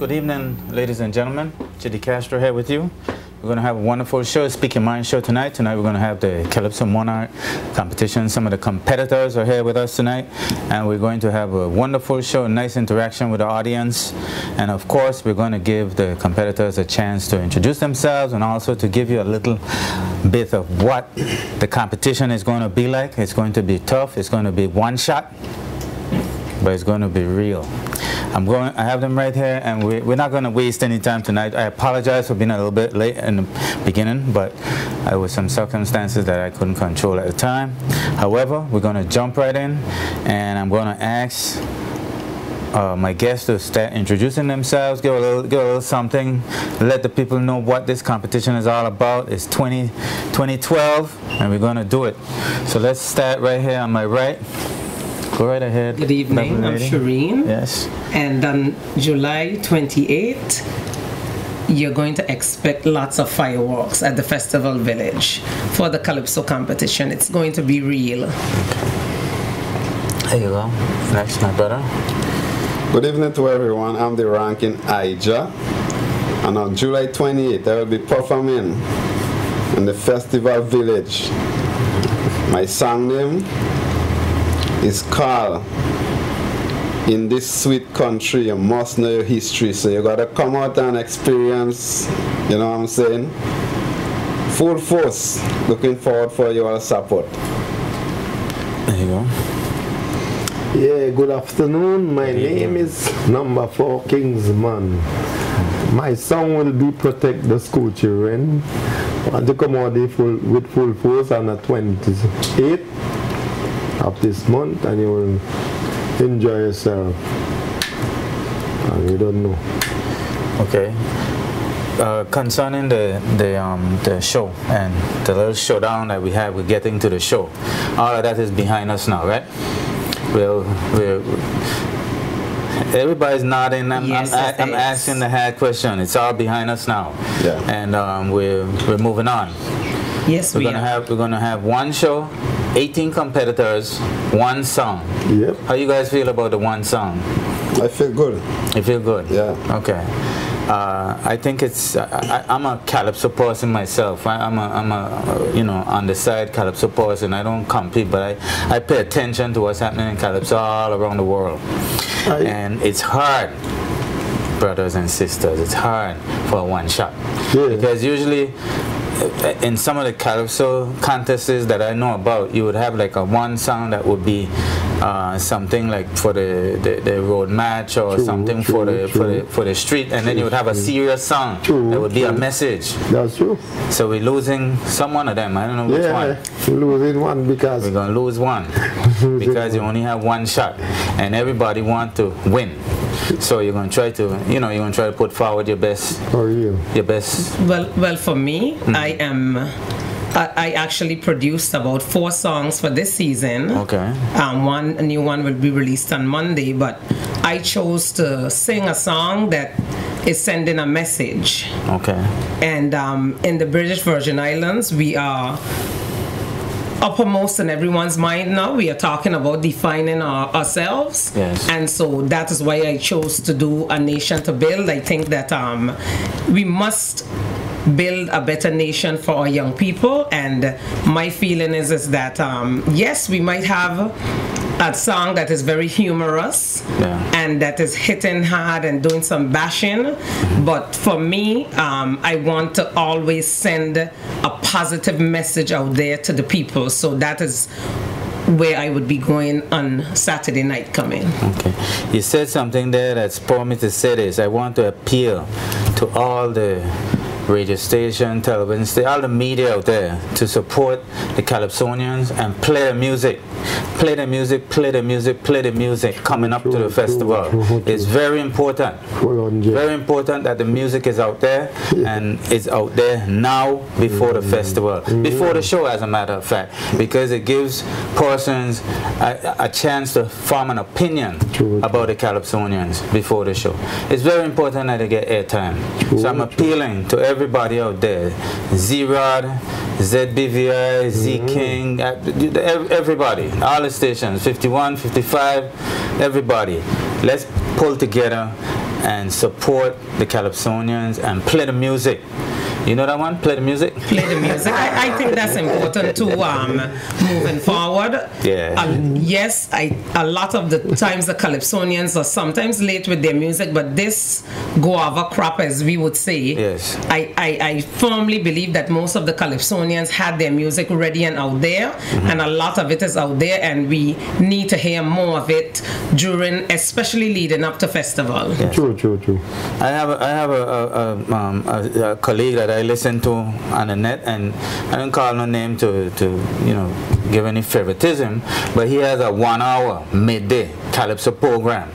Good evening, ladies and gentlemen. Chidi Castro here with you. We're going to have a wonderful show, Speak Your Mind show tonight. Tonight we're going to have the Calypso Monarch competition. Some of the competitors are here with us tonight. And we're going to have a wonderful show, nice interaction with the audience. And of course, we're going to give the competitors a chance to introduce themselves and also to give you a little bit of what the competition is going to be like. It's going to be tough. It's going to be one shot, but it's going to be real. I have them right here, and we're not going to waste any time tonight. I apologize for being a little bit late in the beginning, but there were some circumstances that I couldn't control at the time. However, we're going to jump right in, and I'm going to ask my guests to start introducing themselves, give a little something, let the people know what this competition is all about. It's 2012, and we're going to do it. So let's start right here on my right. Go right ahead. Good evening, I'm Shireen. Yes. And on July 28th, you're going to expect lots of fireworks at the Festival Village for the Calypso competition. It's going to be real. There you go. Next, my brother. Good evening to everyone. I'm the ranking Ija. And on July 28th, I will be performing in the Festival Village. My song name is called In This Sweet Country You Must Know Your History. So you gotta come out and experience, you know what I'm saying? Full force. Looking forward for your support. There you go. Yeah, good afternoon. My name is Number 4 Kingsman. My song will be Protect the School Children. I want to come out with full force on the 28th of this month, and you will enjoy yourself. And you don't know. Okay. Concerning the show and the little showdown that we had with getting to the show, all of that is behind us now, right? Everybody's nodding. I'm asking the hard question. It's all behind us now. Yeah. And we're moving on. Yes, we're gonna have one show, 18 competitors, one song. Yep. How you guys feel about the one song? I feel good. You feel good? Yeah. Okay. I think it's. I'm a Calypso person myself. I'm a you know, on the side Calypso person. I don't compete, but I pay attention to what's happening in Calypso all around the world. And it's hard, brothers and sisters. It's hard for a one shot, because usually in some of the Calypso contests that I know about, you would have like a one song that would be something like for the road match or something for the street, and then you would have a serious song that would be a message. That's true. So we're losing some one of them. I don't know which one. We're losing one because we're gonna lose one because you only have one shot, and everybody want to win. So you're gonna try to, you're gonna try to put forward your best. For you. Your best. Well, for me, I actually produced about 4 songs for this season. Okay. A new one will be released on Monday, but I chose to sing a song that is sending a message. Okay. And in the British Virgin Islands, we are uppermost in everyone's mind now. We are talking about defining ourselves. Yes. And so that is why I chose to do A Nation to Build. I think that we must build a better nation for our young people, and my feeling is that yes, we might have a song that is very humorous and that is hitting hard and doing some bashing, but for me, I want to always send a positive message out there to the people. So that is where I would be going on Saturday night coming. Okay. You said something there that spurred me to say this. I want to appeal to all the radio station, television station, all the media out there to support the Calypsonians and play the music. Play the music, play the music, play the music coming up to the festival. It's very important. Very important that the music is out there, and it's out there now before the festival, before the show, as a matter of fact, because it gives persons a chance to form an opinion about the Calypsonians before the show. It's very important that they get airtime. So I'm appealing to everybody out there, Z-Rod, ZBVI, Z-King, everybody, all the stations, 51, 55, everybody. Let's pull together and support the Calypsonians and play the music. You know that one? Play the music? Play the music. I think that's important too, moving forward. Yeah. Yes, a lot of the times the Calypsonians are sometimes late with their music, but this guava crop, as we would say, yes. I firmly believe that most of the Calypsonians had their music ready and out there, and a lot of it is out there, and we need to hear more of it during, especially leading up to festival. Yes. True. I have a colleague that I listen to on the net, and I don't call no name to give any favoritism, but he has a 1 hour midday Calypso program.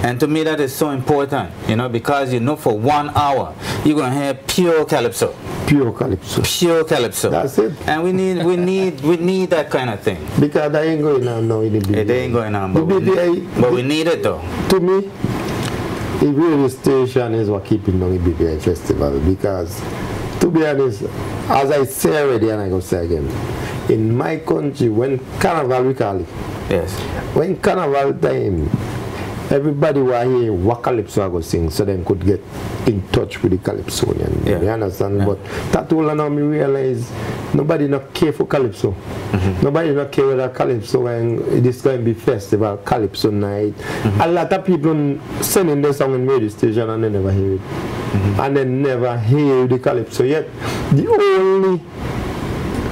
And to me that is so important, because for 1 hour you're gonna hear pure Calypso. Pure Calypso. That's it. And we need that kind of thing. Because that ain't going on now in the BBI. It ain't going on, but we need it though. To me, the radio station is what keeping on the BBI festival, because to be honest, as I say already and I go say again, in my country, when Carnival, we call it, yes, when Carnival time, everybody was here what Calypso I go sing, so they could get in touch with the Calypsonian. Yeah. You understand? Yeah. But that all now me realize nobody not care for Calypso. Nobody not care whether Calypso and this going to be festival, Calypso night. A lot of people sending their song in radio station and they never hear it. And they never hear the Calypso yet. The only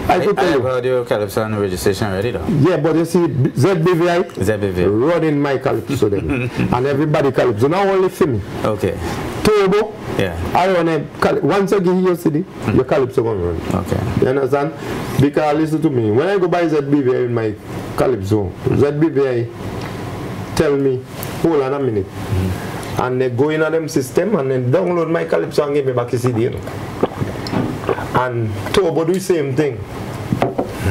I have heard your Calypso on the registration already though. Yeah, but you see, ZBV running my Calypso then. And everybody Calypso, not only for me. Okay. Turbo, yeah. I run a, once you give your CD, your Calypso going to run. Okay. You understand? Because listen to me, when I go buy ZBV in my Calypso, ZBV tell me, hold on a minute. And they go in on them system and then download my Calypso and give me back a CD. And Turbo do the same thing.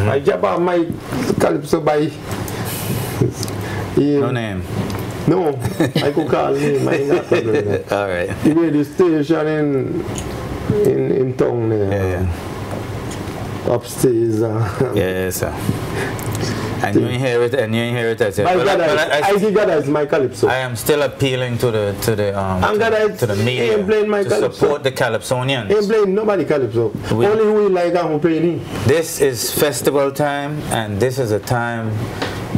I jump on my Calypso by no name. No, I could call him. All right. The radio station in town there. Yeah. Upstairs. Yes, sir. And you inherit as I think that is my Calypso. I am still appealing to the media to support the Calypsonians. Ain't playing nobody Calypso. Only who like and who playing. This is festival time, and this is a time.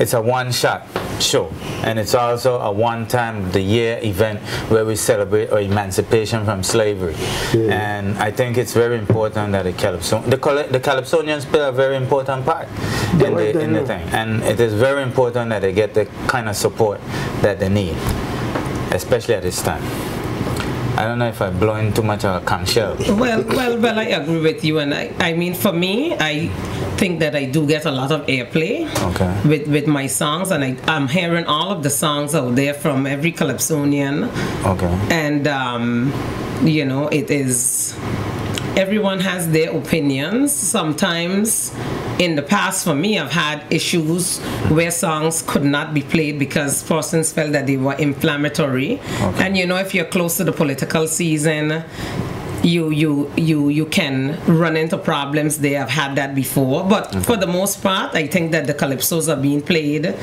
It's a one-shot show, and it's also a one-time of the year event where we celebrate our emancipation from slavery. Yeah. And I think it's very important that the Calypsonians play a very important part in the thing, and it is very important that they get the kind of support that they need, especially at this time. I don't know if I'm blowing too much of a conch shell. Well, I agree with you, and I mean, for me, I think that I do get a lot of airplay with my songs, and I'm hearing all of the songs out there from every Calypsonian. Okay. And it is, everyone has their opinions. Sometimes in the past, for me, I've had issues where songs could not be played because persons felt that they were inflammatory. Okay. And if you're close to the political season, you can run into problems there. I've had that before. But for the most part, I think that the Calypsos are being played.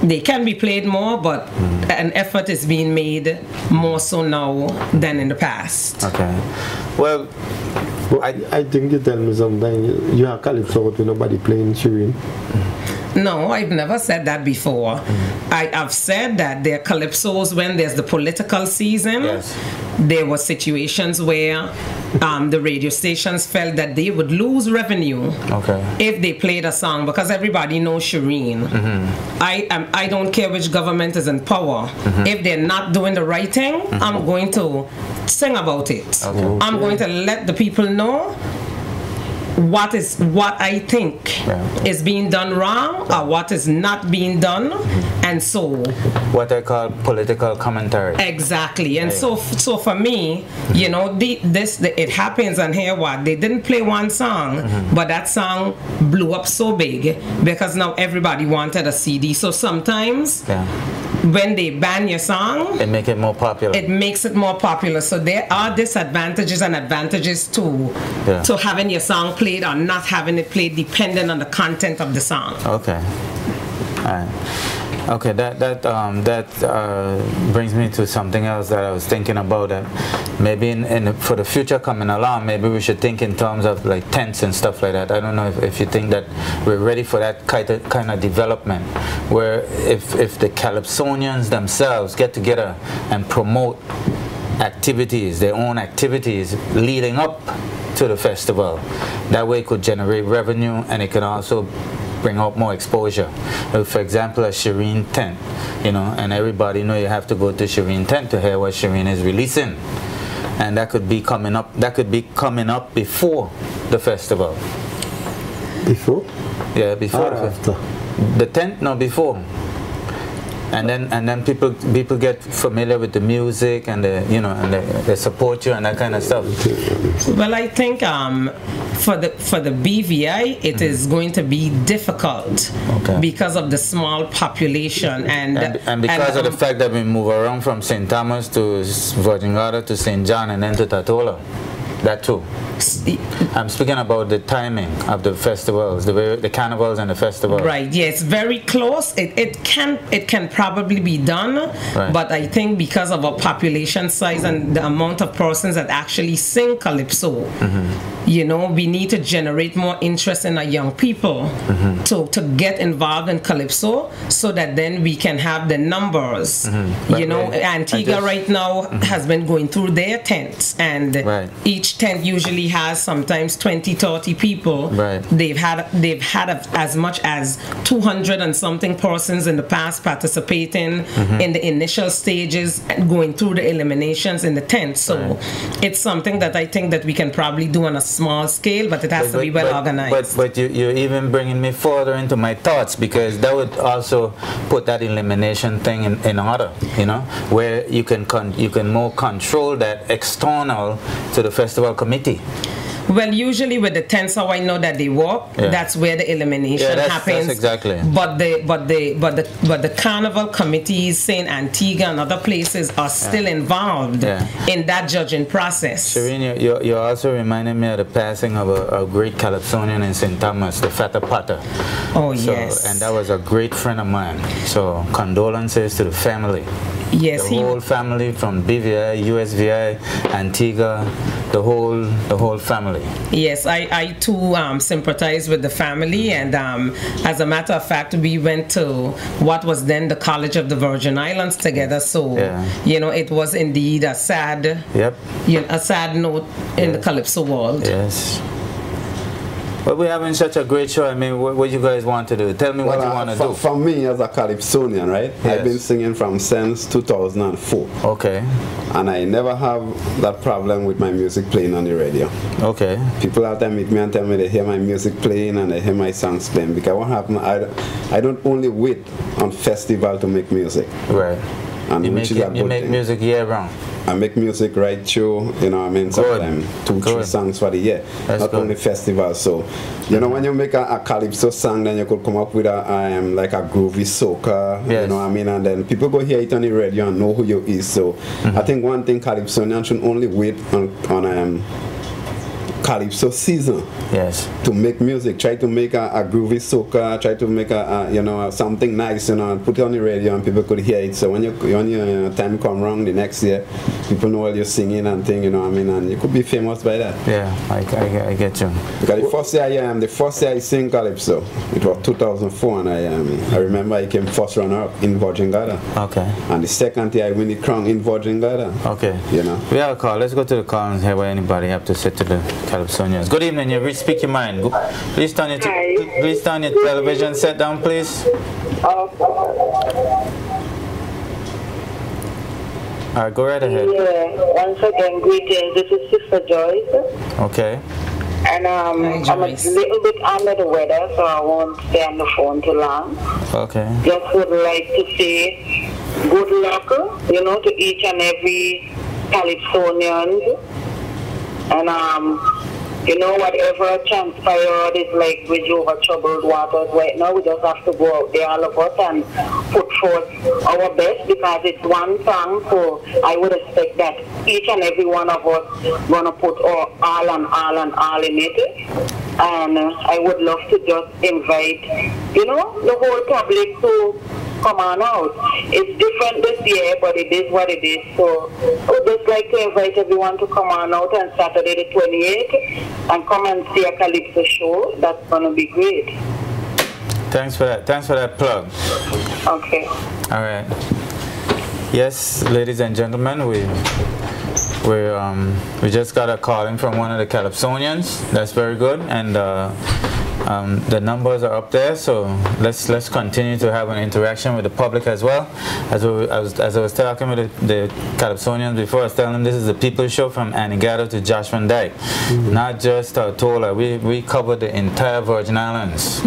They can be played more, but an effort is being made more so now than in the past. Okay. Well, I think you tell me sometimes you have Calypso but nobody playing Shireen. No, I've never said that before. I've said that there are Calypsos when there's the political season. Yes. There were situations where the radio stations felt that they would lose revenue if they played a song, because everybody knows Shireen. I don't care which government is in power. If they're not doing the right thing, I'm going to sing about it. I'm going to let the people know what I think is being done wrong or what is not being done, and so what I call political commentary. Exactly. And so for me, it happens, and here what they didn't play one song, but that song blew up so big because now everybody wanted a CD. So sometimes when they ban your song, it makes it more popular. It makes it more popular. So there are disadvantages and advantages to having your song played or not having it played, depending on the content of the song. Okay. All right. Okay, that brings me to something else that I was thinking about. That maybe for the future coming along, maybe we should think in terms of like tents and stuff like that. I don't know if you think that we're ready for that kind of development, where if the Calypsonians themselves get together and promote activities, their own activities leading up to the festival, that way it could generate revenue and it can also bring out more exposure. For example, a Shireen tent, and everybody know you have to go to Shireen tent to hear what Shireen is releasing, and that could be coming up. That could be coming up before the festival. Before? Yeah, before. Or after? The tent, no, before. And then people get familiar with the music and they support you and that kind of stuff. Well, I think for the BVI it is going to be difficult because of the small population and because of the fact that we move around from St. Thomas to Virgin Gorda to St. John and then to Tatola. That too. I'm speaking about the timing of the festivals, the carnivals and the festivals. Right. Yes. Very close. It can probably be done, right. But I think because of our population size and the amount of persons that actually sing calypso, we need to generate more interest in our young people to get involved in calypso, so that then we can have the numbers. Antigua right now has been going through their tents, and each tent usually has sometimes 20-30 people. Right. They've had as much as 200 and something persons in the past participating in the initial stages, going through the eliminations in the tent. So it's something that I think that we can probably do on a small scale, but it has to be well organized. But you're even bringing me further into my thoughts, because that would also put that elimination thing in order, where you can more control that external to the festival committee. Well, usually with the tents, how I know that they work, that's where the elimination happens. That's exactly. But the carnival committees, saying Antigua and other places, are still involved in that judging process. Shireen, you're also reminding me of the passing of a great Calypsonian in St. Thomas, the Fata Pata. Oh, yes. And that was a great friend of mine. So condolences to the family. Yes, the whole family, from BVI, USVI, Antigua, the whole family. Yes, I too sympathize with the family, and as a matter of fact, we went to what was then the College of the Virgin Islands together. So it was indeed a sad, a sad note in the calypso world. Yes. But we're having such a great show. I mean, what you guys want to do? Tell me what you want to do. For me, as a Calypsonian, right? Yes. I've been singing since 2004. Okay. And I never have that problem with my music playing on the radio. Okay. People out there meet me and tell me they hear my music playing and they hear my songs playing. Because what happened, I don't only wait on festival to make music. Right. And you make music year round. I make music right through, sometimes 2-3 songs for the year. Not only festivals. So, when you make a calypso song, then you could come up with like a groovy soca, and then people go hear it on the radio and know who you is. So, I think one thing Calypsonians should only wait on calypso season to make music. Try to make a groovy soca, try to make something nice, and put it on the radio and people could hear it. So when your time come around the next year, people know what you're singing and thing, and you could be famous by that. Yeah, I get you. Because the first year I sing calypso, it was 2004, and I remember I came first runner up in Virgin Gorda. Okay. And the second year I win the crown in Virgin Gorda. Okay. We have a call. Let's go to the call and hear what anybody have to say to the Calypsonians. Good evening. You speak your mind. Please turn your television set down, please. All right, go right ahead. Yeah. Once again, greetings. This is Sister Joyce. Okay. And I'm a little bit under the weather, so I won't stay on the phone too long. Okay. Just would like to say good luck, to each and every Calypsonians. And whatever transpired is like bridge over troubled waters right now. We just have to go out there, all of us, and put forth our best, because it's one song, so I would expect that each and every one of us gonna put all in it. And I would love to just invite, the whole public to come on out. It's different this year, but it is what it is. So I would just like to invite everyone to come on out on Saturday the 28th and come and see a Calypso show. That's going to be great. Thanks for that. Thanks for that plug. Okay. All right. Yes, ladies and gentlemen, we just got a calling from one of the Calypsonians. That's very good, and the numbers are up there. So let's continue to have an interaction with the public as well. As I was talking with the Calypsonians before, I was telling them this is the People's Show from Anegada to Josh Van Dyke, not just Tola. We cover the entire Virgin Islands.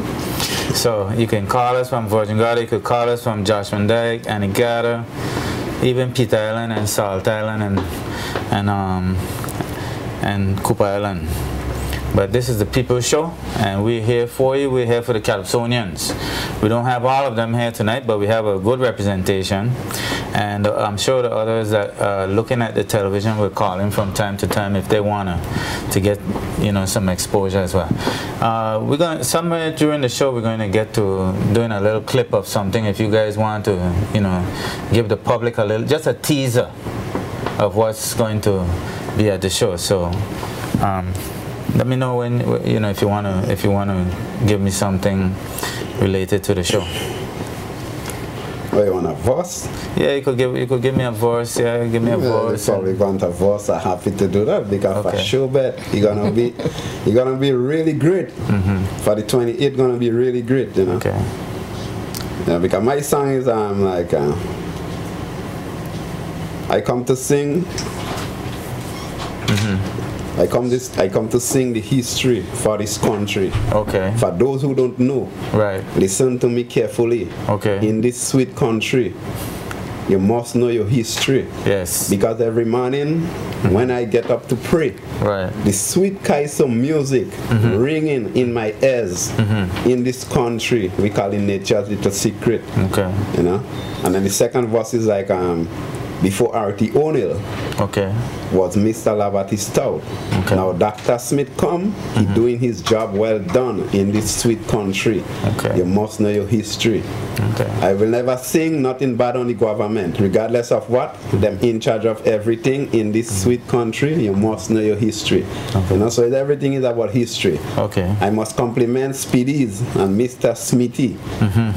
So you can call us from Virgin Islands, you could call us from Josh Van Dyke, Anegada, even Peter Island and Salt Island and Cooper Island. But this is the People's Show, and we're here for you. We're here for the Calypsonians. We don't have all of them here tonight, but we have a good representation. And I'm sure the others that are looking at the television will call in from time to time if they want to get, you know, some exposure as well. We're going somewhere during the show we're going to get to doing a little clip of something. If you guys want to, you know, give the public a little, just a teaser of what's going to be at the show. So. Let me know when, you know, if you wanna give me something related to the show. Oh, you want a verse? Yeah, you could give me a verse. Yeah, give me a verse. You probably want a verse. I'm happy to do that because for sure, bet you're gonna be really great. For the 28th, gonna be really great. You know. Okay. Yeah, because my song is like I come to sing. I come to sing the history for this country. Okay. For those who don't know, right. Listen to me carefully. Okay. In this sweet country, you must know your history. Yes. Because every morning when I get up to pray, right, the sweet Kaiso music ringing in my ears in this country, we call it nature's little secret. Okay. You know? And then the second verse is like before R.T. O'Neill was Mr. Laverty Stout. Okay. Now Dr. Smith come, he doing his job well done in this sweet country. Okay. You must know your history. Okay. I will never sing nothing bad on the government, regardless of what, them in charge of everything in this sweet country, you must know your history. Okay. You know, so everything is about history. Okay. I must compliment Speedies and Mr. Smithy.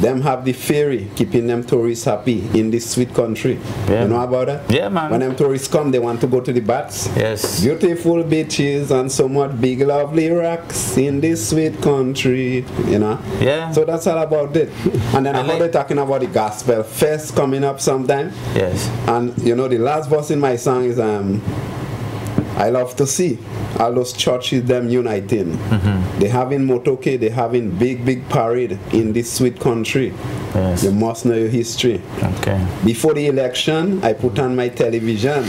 Them have the ferry, keeping them tourists happy in this sweet country. Yeah. You know about that? Yeah, man. When them tourists come, they want to go to the bats. Yes. Beautiful beaches and somewhat big lovely rocks in this sweet country, you know? Yeah. So that's all about it. And then I heard they talking about the gospel fest coming up sometime. Yes. And you know, the last verse in my song is I love to see all those churches them uniting. They having motoke, they having big parade in this sweet country. Yes. You must know your history. Okay. Before the election, I put on my television.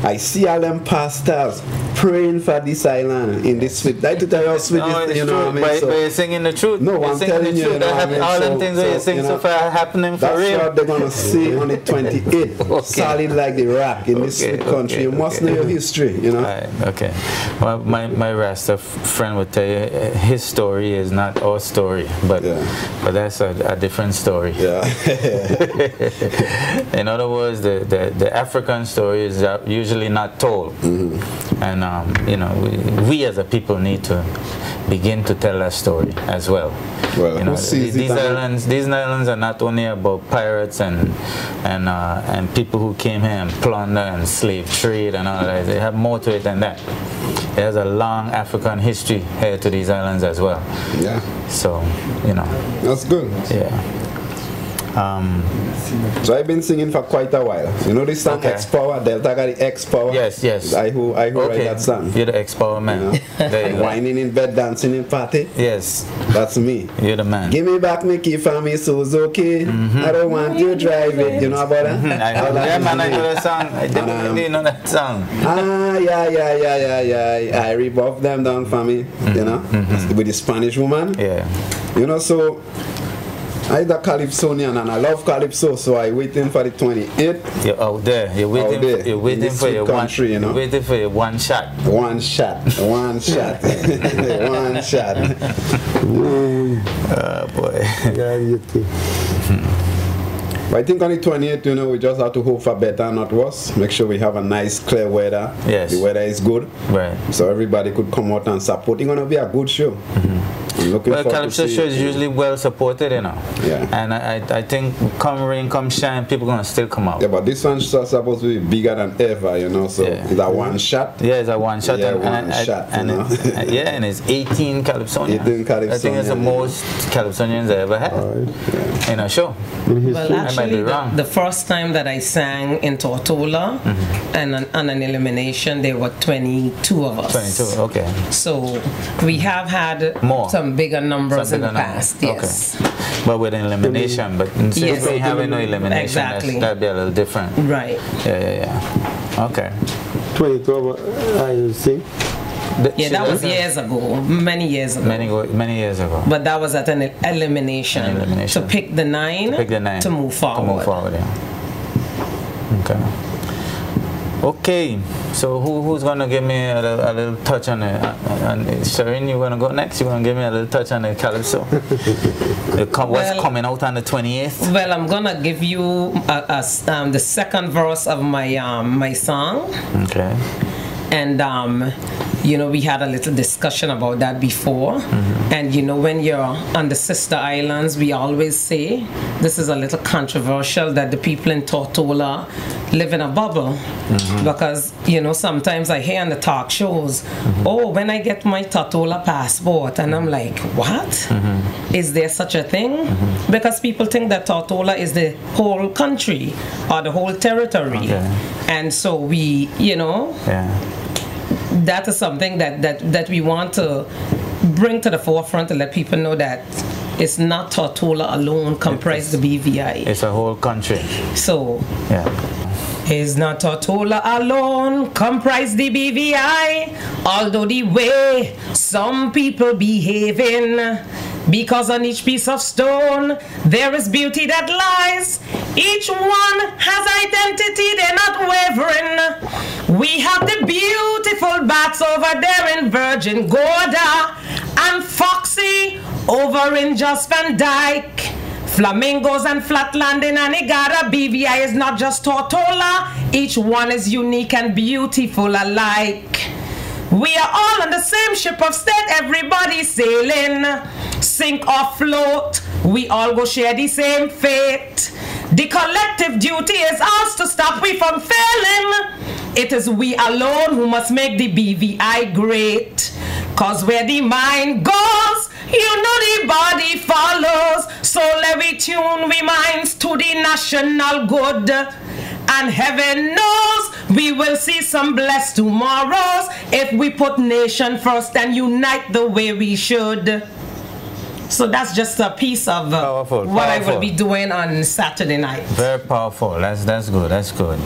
I see all them pastors praying for this island in this sweet. I to tell you how sweet this, you know what I mean? But you're singing the truth. No, I'm telling you, all them things that you sing so far are happening for real. That's what they're gonna see on the 28th. Solid like the rock in this sweet country. You must know your history, you know. Right, okay. Well, my Rasta friend would tell you his story is not our story, but that's a different story. Yeah. In other words, the African story is usually not told, and you know, we as a people need to begin to tell that story as well. Well, you know, these islands are not only about pirates and people who came here and plunder and slave trade and all that. They have more to it than that. There's a long African history here to these islands as well. Yeah. So, you know. That's good. Yeah. So I've been singing for quite a while. You know this song, X Power, Delta got the X Power. Yes, yes. I who write that song. You're the X Power man. You know? Whining in bed, dancing in party. Yes. That's me. You're the man. Give me back my key for me Suzuki. I don't want you drive it. You know about that? Yeah, man, I know that song. I definitely know that song. Yeah. I rebuff them down for me. You know? With the Spanish woman. Yeah. You know, so I'm a Calypsonian and I love Calypso, so I'm waiting for the 28th. You're out there. You're waiting for your country, you know? You're waiting for your one shot. One shot. One shot. One shot. Oh boy. Yeah, you too. I think on the 28th, you know, we just have to hope for better, not worse. Make sure we have a nice, clear weather. Yes. The weather is good. Right. So everybody could come out and support. It's going to be a good show. I'm looking Well, forward Calypso to see show it. is usually well supported, you know. Yeah. And I think come rain, come shine, people going to still come out. Yeah, but this one's supposed to be bigger than ever, you know, so Yeah. it's a one shot. Yeah, it's a one shot. Yeah, and, one shot, and you know. yeah, and it's 18 Calypsonians. 18 Calypsonians. I think it's the most Calypsonians I ever had in a show. Well, I might be actually, wrong. the first time that I sang in Tortola and on an elimination, there were 22 of us. 22, okay. So we have had More. some bigger numbers Some in the bigger past. number. Yes. Okay. But with an elimination, but since Yes. we ain't having no elimination, Exactly. that'd be a little different. Right. Yeah. Okay. 22, I see. Yeah, that was years ago, many years ago. Many years ago. But that was at an elimination, An elimination. to pick the nine, Pick the 9 to move forward. To move forward, yeah. Okay. Okay. So who's gonna give me a little touch on it? Shireen, you gonna go next? You gonna give me a little touch on the Calypso? What's coming out on the 28th? Well, I'm gonna give you the second verse of my my song. Okay. And you know, we had a little discussion about that before. And you know, when you're on the sister islands, we always say this is a little controversial that the people in Tortola live in a bubble, because you know, sometimes I hear on the talk shows, oh, when I get my Tortola passport, and I'm like, what? Is there such a thing? Because people think that Tortola is the whole country or the whole territory. Okay. And so we, you know, that is something that we want to bring to the forefront to let people know that it's not Tortola alone comprised the BVI. It's a whole country. So, yeah. It's not Tortola alone comprised the BVI, although the way some people behaving, because on each piece of stone there is beauty that lies. Each one has identity, they're not wavering. We have the beautiful bats over there in Virgin Gorda, and Foxy over in Just Van Dyke. Flamingos and Flatland in Anegada. BVI is not just Tortola. Each one is unique and beautiful alike. We are all on the same ship of state, everybody sailing. Sink or float, we all go share the same fate. The collective duty is ours to stop we from failing. It is we alone who must make the BVI great. Cause where the mind goes, you know the body follows. So let we tune we minds to the national good. And heaven knows we will see some blessed tomorrows if we put nation first and unite the way we should. So that's just a piece of what I will be doing on Saturday night. Very powerful. That's good. That's good.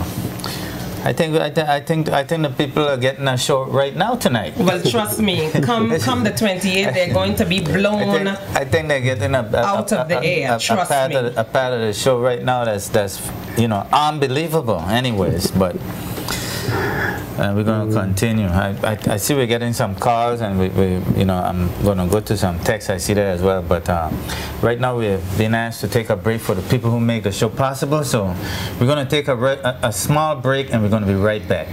I think the people are getting a show right now tonight. Well, trust me, come the 28th, they're going to be blown. I think they're getting out of the air. Trust me. A part of the show right now that's you know, unbelievable. Anyways, but. We're going to continue. I see we're getting some calls, and we you know, I'm going to go to some texts. I see that as well. But right now we've been asked to take a break for the people who make the show possible. So we're going to take a small break, and we're going to be right back.